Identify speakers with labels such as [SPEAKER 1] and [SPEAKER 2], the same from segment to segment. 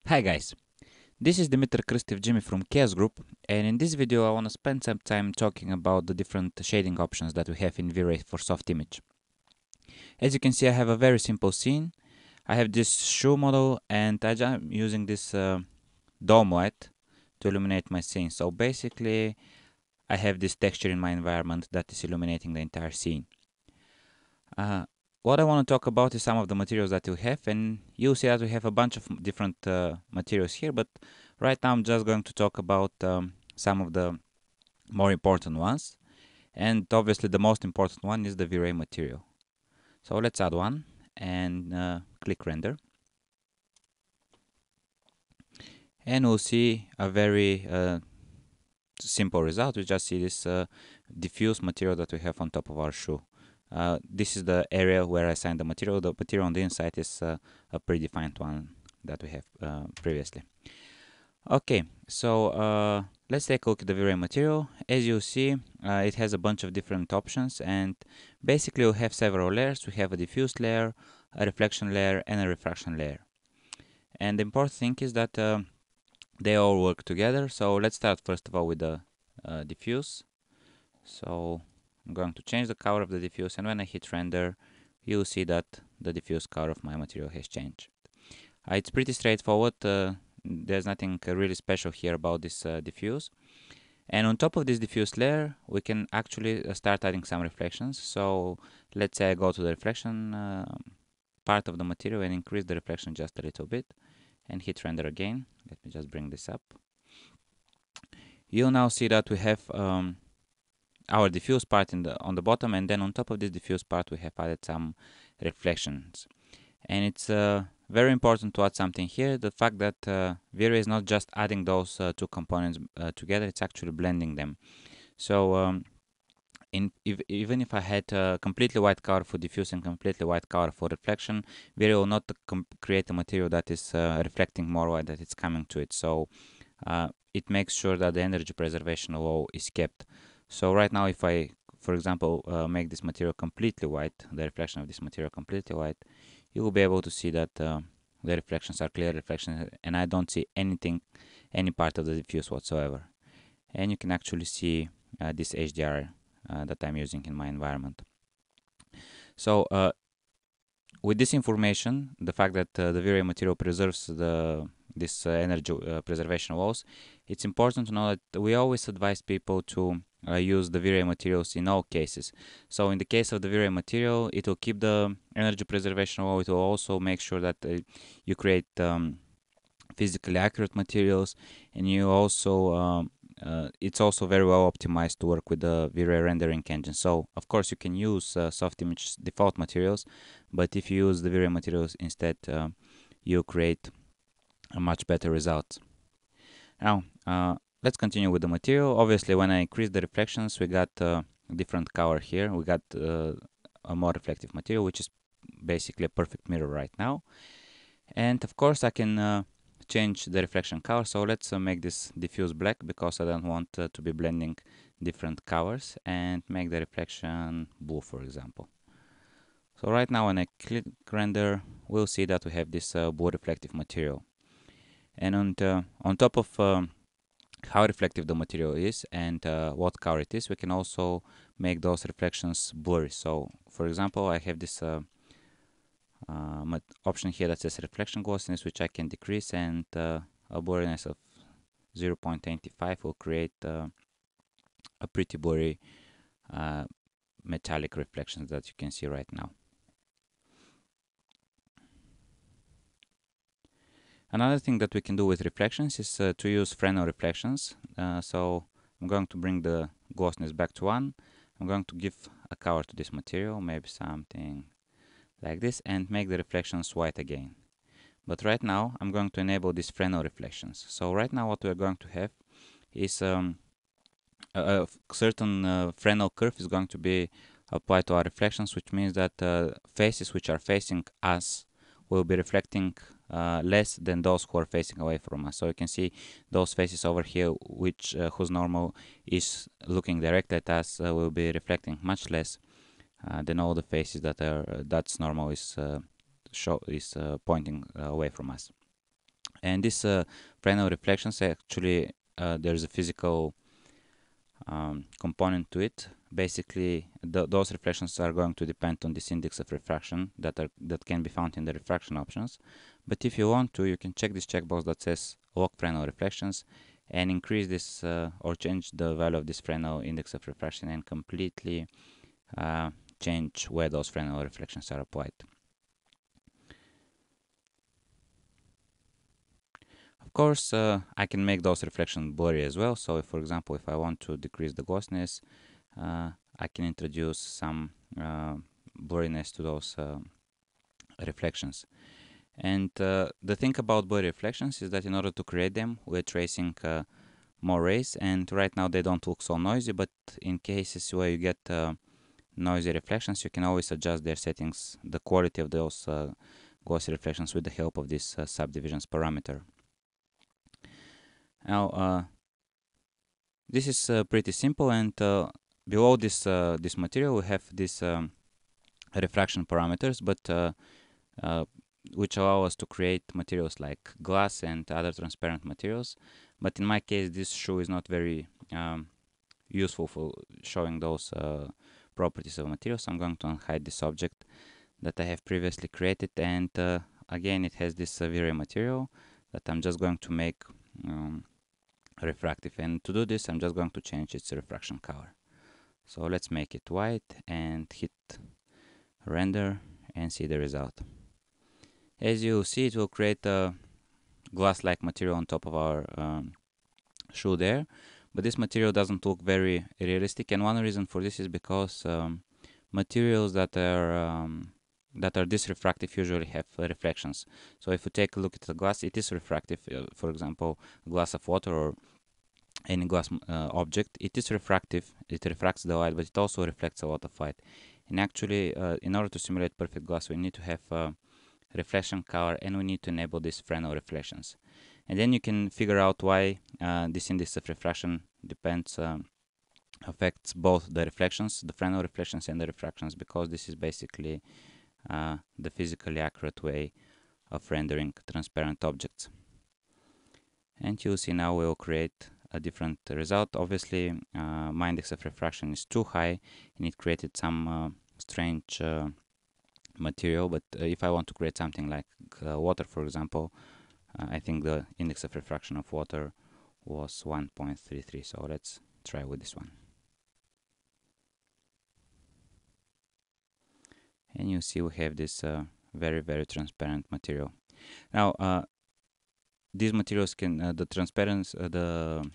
[SPEAKER 1] Hi guys, this is Dimitri Kristiv Jimmy from Chaos Group, and in this video I want to spend some time talking about the different shading options that we have in V-Ray for Softimage. As you can see, I have a very simple scene. I have this shoe model and I'm using this dome white to illuminate my scene. So basically I have this texture in my environment that is illuminating the entire scene. What I want to talk about is some of the materials that we have, and you'll see that we have a bunch of different materials here, but right now I'm just going to talk about some of the more important ones, and obviously the most important one is the V-Ray material. So let's add one and click render, and we'll see a very simple result. We just see this diffuse material that we have on top of our shoe. This is the area where I assigned the material. The material on the inside is a predefined one that we have previously. Okay, so let's take a look at the V-Ray material. As you see, it has a bunch of different options, and basically we have several layers. We have a diffuse layer, a reflection layer, and a refraction layer. And the important thing is that they all work together. So let's start first of all with the diffuse. So I'm going to change the color of the diffuse, and when I hit render, you'll see that the diffuse color of my material has changed. It's pretty straightforward. There's nothing really special here about this diffuse. And on top of this diffuse layer, we can actually start adding some reflections. So let's say I go to the reflection part of the material and increase the reflection just a little bit and hit render again. Let me just bring this up. You'll now see that we have our diffuse part on the bottom, and then on top of this diffuse part we have added some reflections. And it's very important to add something here, the fact that V-Ray is not just adding those two components together, it's actually blending them. So even if I had completely white color for diffuse and completely white color for reflection, V-Ray will not create a material that is reflecting more white, that it's coming to it. So it makes sure that the energy preservation law is kept. So right now, if I, for example, make this material completely white, the reflection of this material completely white, you will be able to see that the reflections are clear reflections, and I don't see anything, any part of the diffuse whatsoever. And you can actually see this HDR that I'm using in my environment. So with this information, the fact that the V-Ray material preserves this energy preservation laws, it's important to know that we always advise people to use the V-Ray materials in all cases. So in the case of the V-Ray material, it will keep the energy preservation law. It will also make sure that you create physically accurate materials, and you also it's also very well optimized to work with the V-Ray rendering engine. So of course you can use Softimage's default materials, but if you use the V-Ray materials instead, you create a much better result. Now let's continue with the material. Obviously, when I increase the reflections, we got different color here. We got a more reflective material, which is basically a perfect mirror right now. And of course, I can change the reflection color. So let's make this diffuse black, because I don't want to be blending different colors, and make the reflection blue, for example. So right now, when I click render, we'll see that we have this blue reflective material. And on top of how reflective the material is and what color it is, we can also make those reflections blurry. So for example, I have this option here that says reflection glossiness, which I can decrease, and a blurriness of 0.25 will create a pretty blurry metallic reflections that you can see right now. Another thing that we can do with reflections is to use Fresnel reflections. So I'm going to bring the glossiness back to 1. I'm going to give a color to this material, maybe something like this, and make the reflections white again. But right now I'm going to enable these Fresnel reflections. So right now what we're going to have is a certain Fresnel curve is going to be applied to our reflections, which means that faces which are facing us will be reflecting less than those who are facing away from us. So you can see those faces over here, which whose normal is looking directly at us, will be reflecting much less than all the faces that's normal is pointing away from us. And this Fresnel reflections actually there's a physical component to it. Basically, those reflections are going to depend on this index of refraction that can be found in the refraction options. But if you want to, you can check this checkbox that says log Fresnel reflections and increase this or change the value of this Fresnel index of refraction and completely change where those Fresnel reflections are applied. Of course, I can make those reflections blurry as well. So, for example, if I want to decrease the glossiness, I can introduce some blurriness to those reflections. And the thing about blurry reflections is that in order to create them, we're tracing more rays, and right now they don't look so noisy, but in cases where you get noisy reflections, you can always adjust their settings, the quality of those glossy reflections with the help of this subdivisions parameter. Now, this is pretty simple, and below this material we have these refraction parameters, but which allow us to create materials like glass and other transparent materials. But in my case, this shoe is not very useful for showing those properties of materials. So I'm going to unhide this object that I have previously created, and again it has this V-Ray material that I'm just going to make refractive, and to do this I'm just going to change its refraction color. So let's make it white and hit render and see the result. As you see, it will create a glass-like material on top of our shoe there, but this material doesn't look very realistic, and one reason for this is because materials that are this refractive usually have reflections. So if you take a look at the glass, it is refractive. For example, a glass of water or any glass object, it is refractive. It refracts the light, but it also reflects a lot of light. And actually, in order to simulate perfect glass, we need to have reflection color, and we need to enable these Fresnel reflections. And then you can figure out why this index of refraction affects both the reflections, the Fresnel reflections and the refractions, because this is basically the physically accurate way of rendering transparent objects. And you'll see now we'll create a different result. Obviously, my index of refraction is too high, and it created some strange material, but if I want to create something like water, for example, I think the index of refraction of water was 1.33, so let's try with this one. And you see we have this very, very transparent material. Now, these materials can, the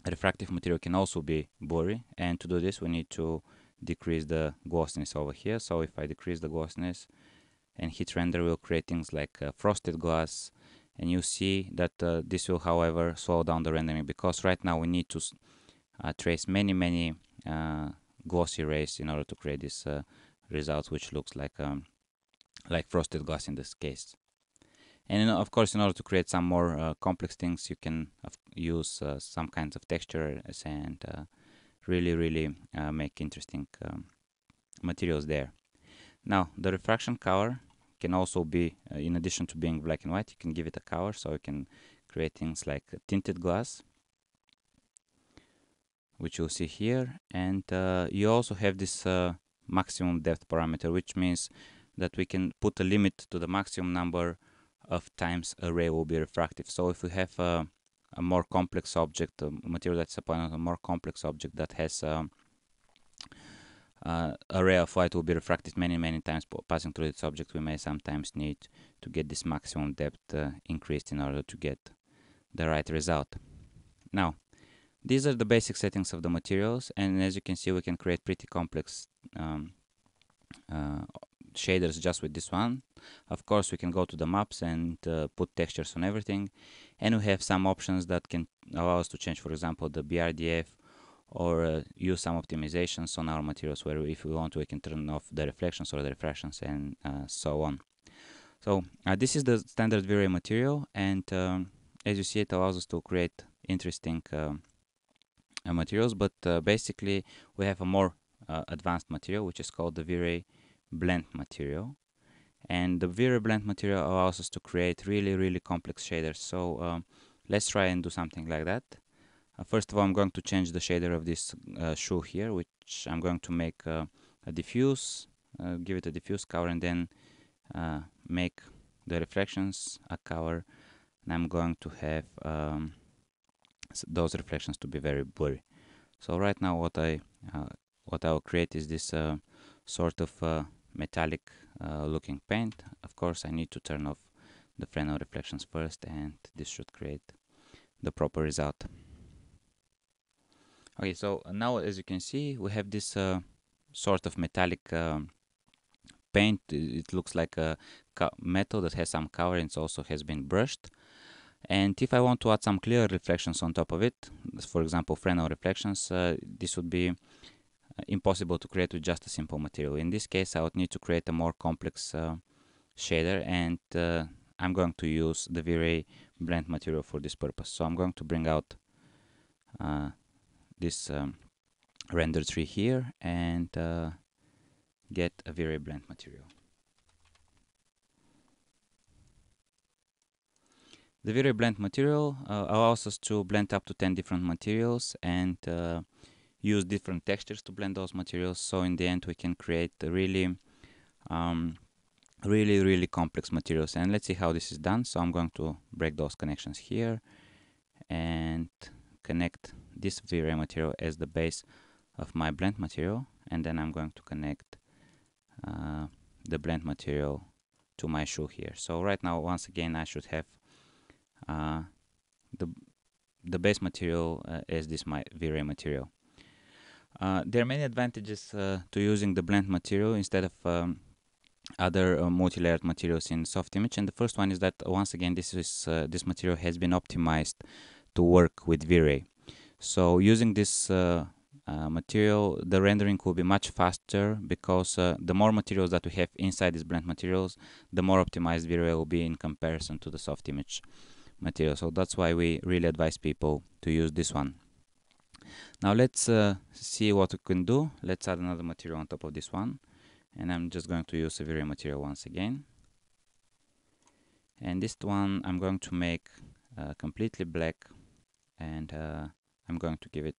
[SPEAKER 1] refractive material can also be blurry, and to do this we need to decrease the glossiness over here. So if I decrease the glossiness and hit render, we'll create things like frosted glass, and you see that this will, however, slow down the rendering, because right now we need to trace many glossy rays in order to create this result, which looks like frosted glass in this case. And of course, in order to create some more complex things, you can use some kinds of textures and really make interesting materials there. Now, the refraction color can also be, in addition to being black and white, you can give it a color, so you can create things like tinted glass, which you'll see here. And you also have this maximum depth parameter, which means that we can put a limit to the maximum number of times a ray will be refractive. So if we have a more complex object, a material that's upon a more complex object that has a ray of light will be refracted many times passing through this object, we may sometimes need to get this maximum depth increased in order to get the right result. Now, these are the basic settings of the materials, and as you can see, we can create pretty complex shaders just with this one. Of course, we can go to the maps and put textures on everything, and we have some options that can allow us to change, for example, the BRDF, or use some optimizations on our materials, where if we want to, we can turn off the reflections or the refractions, and so on. So this is the standard V-Ray material, and as you see, it allows us to create interesting materials, but basically we have a more advanced material, which is called the V-Ray blend material. and the V-Ray blend material allows us to create really complex shaders. So let's try and do something like that. First of all, I'm going to change the shader of this shoe here, which I'm going to make a diffuse, give it a diffuse color, and then make the reflections a color, and I'm going to have those reflections to be very blurry. So right now what I will create is this sort of metallic looking paint. Of course I need to turn off the Fresnel reflections first, and this should create the proper result. Okay, so now as you can see we have this sort of metallic paint. It looks like a metal that has some color, and it also has been brushed. And if I want to add some clear reflections on top of it, for example Fresnel reflections, this would be impossible to create with just a simple material. In this case I would need to create a more complex shader, and I'm going to use the V-Ray blend material for this purpose. So I'm going to bring out this render tree here and get a V-Ray blend material. The V-Ray blend material allows us to blend up to 10 different materials and use different textures to blend those materials. So in the end we can create really complex materials. And let's see how this is done. So I'm going to break those connections here and connect this V-Ray material as the base of my blend material, and then I'm going to connect the blend material to my shoe here. So right now once again I should have the base material as this my V-Ray material. There are many advantages to using the blend material instead of other multi-layered materials in Softimage, and the first one is that once again this material has been optimized to work with V-Ray. So using this material, the rendering will be much faster, because the more materials that we have inside these blend materials, the more optimized V-Ray will be in comparison to the Softimage material. So that's why we really advise people to use this one. Now let's see what we can do. Let's add another material on top of this one, and I'm just going to use a V-Ray material once again. And this one I'm going to make completely black, and I'm going to give it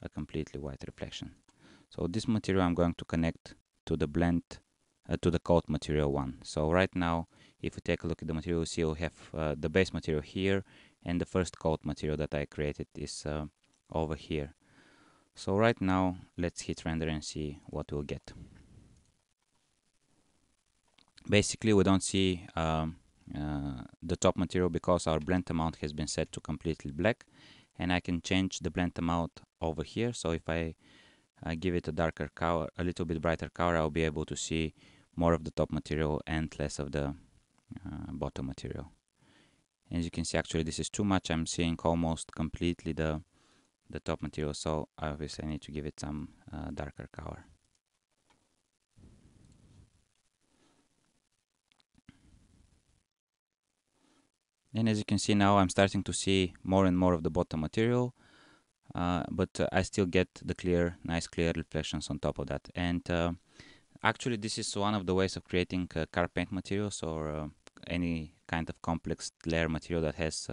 [SPEAKER 1] a completely white reflection. So this material I'm going to connect to the blend to the coat material one. So right now if we take a look at the material, you see we have the base material here, and the first coat material that I created is over here. So right now let's hit render and see what we'll get. Basically we don't see the top material because our blend amount has been set to completely black, and I can change the blend amount over here. So if I give it a darker color, a little bit brighter color, I'll be able to see more of the top material and less of the bottom material. As you can see, actually this is too much. I'm seeing almost completely the top material, so obviously I need to give it some darker color. And as you can see now, I'm starting to see more and more of the bottom material, but I still get the nice clear reflections on top of that. And actually this is one of the ways of creating car paint materials, or any kind of complex layer material that has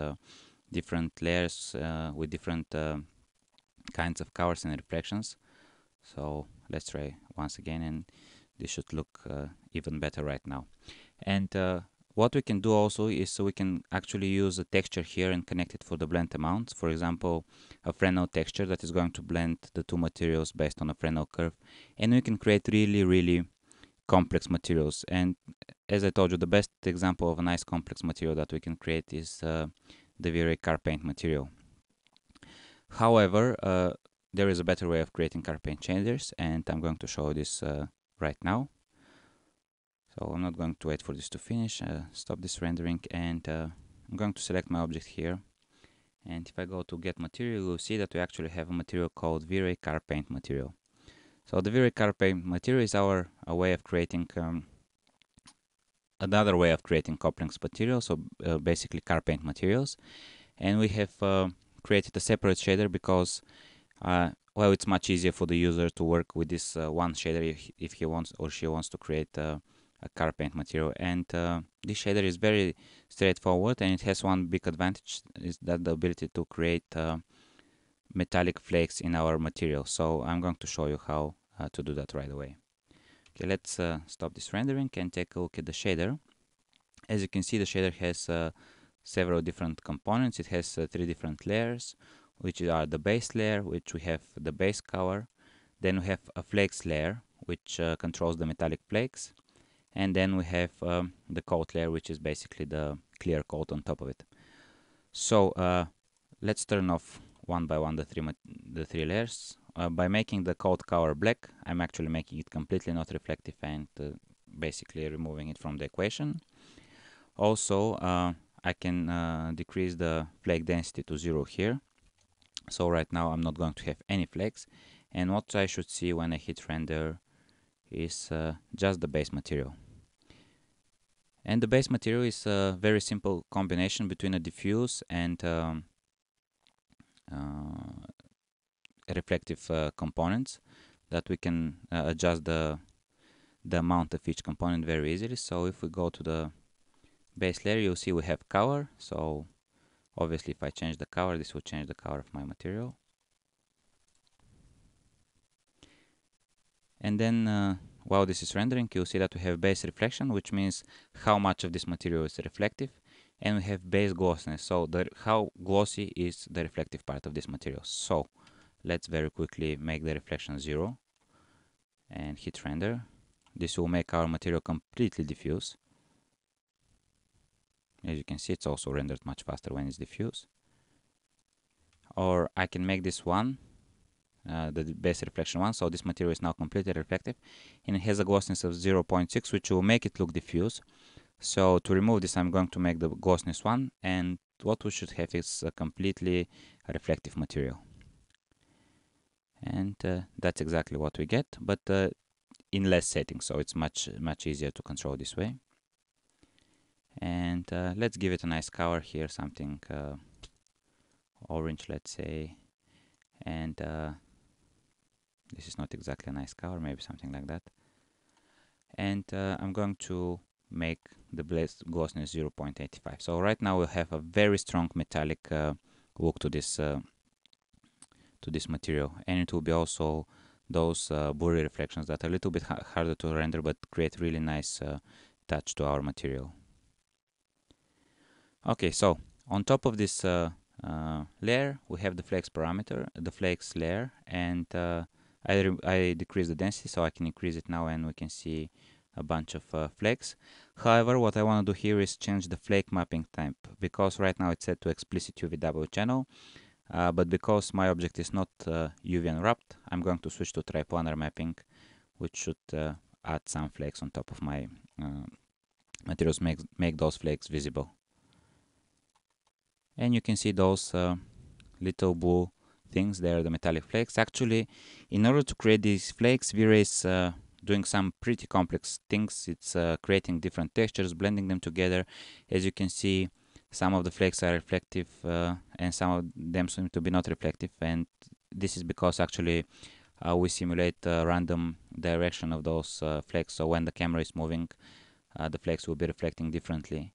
[SPEAKER 1] different layers with different kinds of colors and reflections. So let's try once again, and this should look even better right now. And what we can do also is, so we can actually use a texture here and connect it for the blend amounts. For example, a Fresnel texture that is going to blend the two materials based on a Fresnel curve, and we can create really complex materials. And as I told you, the best example of a nice complex material that we can create is the V-Ray car paint material. However, there is a better way of creating car paint shaders, and I'm going to show this right now. So I'm not going to wait for this to finish. Stop this rendering, and I'm going to select my object here. And if I go to get material, you'll see that we actually have a material called V-Ray car paint material. So the V-Ray car paint material is our way of creating another way of creating complex materials, so basically car paint materials. And we have created a separate shader because well, it's much easier for the user to work with this one shader if he wants or she wants to create a car paint material. And this shader is very straightforward, and it has one big advantage, is that the ability to create metallic flakes in our material. So I'm going to show you how to do that right away. Okay, let's stop this rendering and take a look at the shader. As you can see, the shader has several different components. It has 3 different layers, which are the base layer, which we have the base color. Then we have a flakes layer, which controls the metallic flakes. And then we have the coat layer, which is basically the clear coat on top of it. So let's turn off one by one the three layers. By making the coat color black, I'm actually making it completely not reflective and basically removing it from the equation. Also, I can decrease the flake density to 0 here. So right now I'm not going to have any flakes. And what I should see when I hit render is just the base material. And the base material is a very simple combination between a diffuse and reflective components that we can adjust the amount of each component very easily. So if we go to the base layer, you'll see we have color. So obviously if I change the color, this will change the color of my material. And then while this is rendering, you'll see that we have base refraction, which means how much of this material is reflective, and we have base glossiness, so how glossy is the reflective part of this material. So let's very quickly make the reflection 0 and hit render. This will make our material completely diffuse. As you can see, it's also rendered much faster when it's diffuse. Or I can make this one, the base reflection 1, so this material is now completely reflective, and it has a glossiness of 0.6, which will make it look diffuse. So to remove this, I'm going to make the glossiness 1, and what we should have is a completely reflective material. And that's exactly what we get, but in less settings, so it's much easier to control this way. And let's give it a nice color here, something orange, let's say. And this is not exactly a nice color, maybe something like that. And I'm going to make the glossiness 0.85. So right now we'll have a very strong metallic look to this material, and it will be also those blurry reflections that are a little bit harder to render but create really nice touch to our material. Okay, so on top of this layer we have the flakes parameter, the flakes layer, and I decrease the density so I can increase it now, and we can see a bunch of flakes. However, what I want to do here is change the flake mapping type, because right now it's set to explicit UVW channel, but because my object is not UV unwrapped, I'm going to switch to triplanar mapping, which should add some flakes on top of my materials, make those flakes visible. And you can see those little blue things there, the metallic flakes. Actually, in order to create these flakes, V-Ray is doing some pretty complex things. It's creating different textures, blending them together. As you can see, some of the flakes are reflective and some of them seem to be not reflective, and this is because actually we simulate the random direction of those flakes, so when the camera is moving, the flakes will be reflecting differently.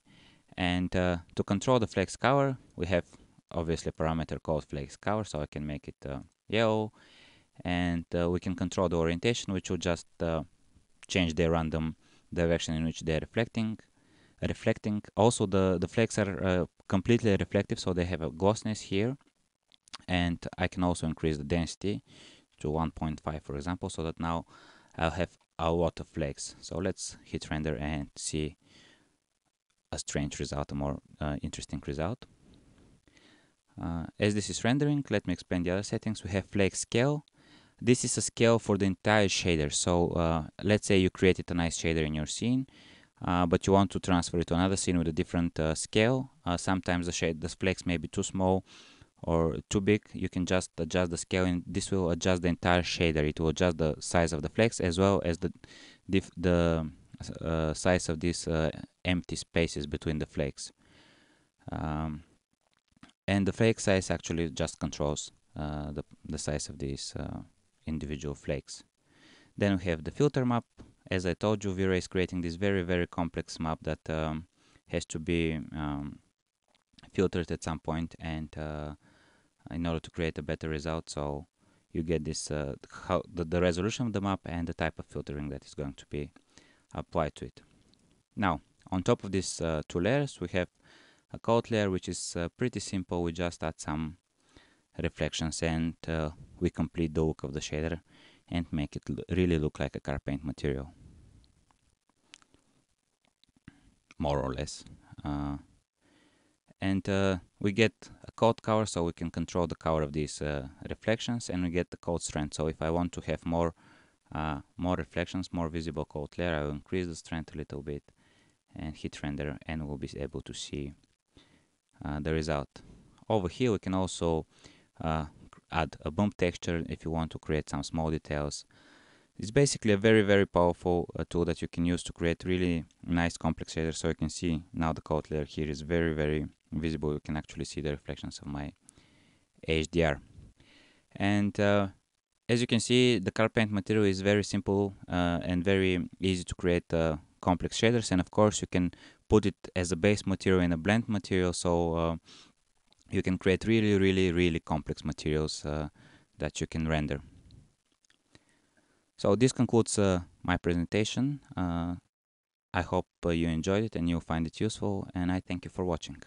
[SPEAKER 1] And to control the flakes color, we have obviously a parameter called flakes color, so I can make it yellow, and we can control the orientation, which will just change the random direction in which they're reflecting. Also, the flakes are completely reflective, so they have a glossiness here, and I can also increase the density to 1.5, for example, so that now I'll have a lot of flakes. So let's hit render and see a strange result, a more interesting result. As this is rendering, let me explain the other settings. We have flake scale. This is a scale for the entire shader. So let's say you created a nice shader in your scene, but you want to transfer it to another scene with a different scale. Sometimes the flakes may be too small or too big. You can just adjust the scale, and this will adjust the entire shader. It will adjust the size of the flakes as well as the size of these empty spaces between the flakes. And the flake size actually just controls the size of these individual flakes. Then we have the filter map. as I told you, V-Ray is creating this very complex map that has to be filtered at some point, and in order to create a better result. So you get this the resolution of the map and the type of filtering that is going to be applied to it. Now, on top of these two layers, we have a coat layer, which is pretty simple. We just add some reflections, and we complete the look of the shader and make it really look like a car paint material, more or less. And we get a coat color, so we can control the color of these reflections, and we get the coat strength. So if I want to have more reflections, more visible coat layer, I will increase the strength a little bit and hit render, and we'll be able to see the result. Over here we can also add a bump texture if you want to create some small details. It's basically a very powerful tool that you can use to create really nice complex shaders. So you can see now the coat layer here is very visible. You can actually see the reflections of my HDR. And as you can see, the car paint material is very simple and very easy to create complex shaders. And of course you can put it as a base material in a blend material, so you can create really complex materials that you can render. So this concludes my presentation. I hope you enjoyed it and you'll find it useful, and I thank you for watching.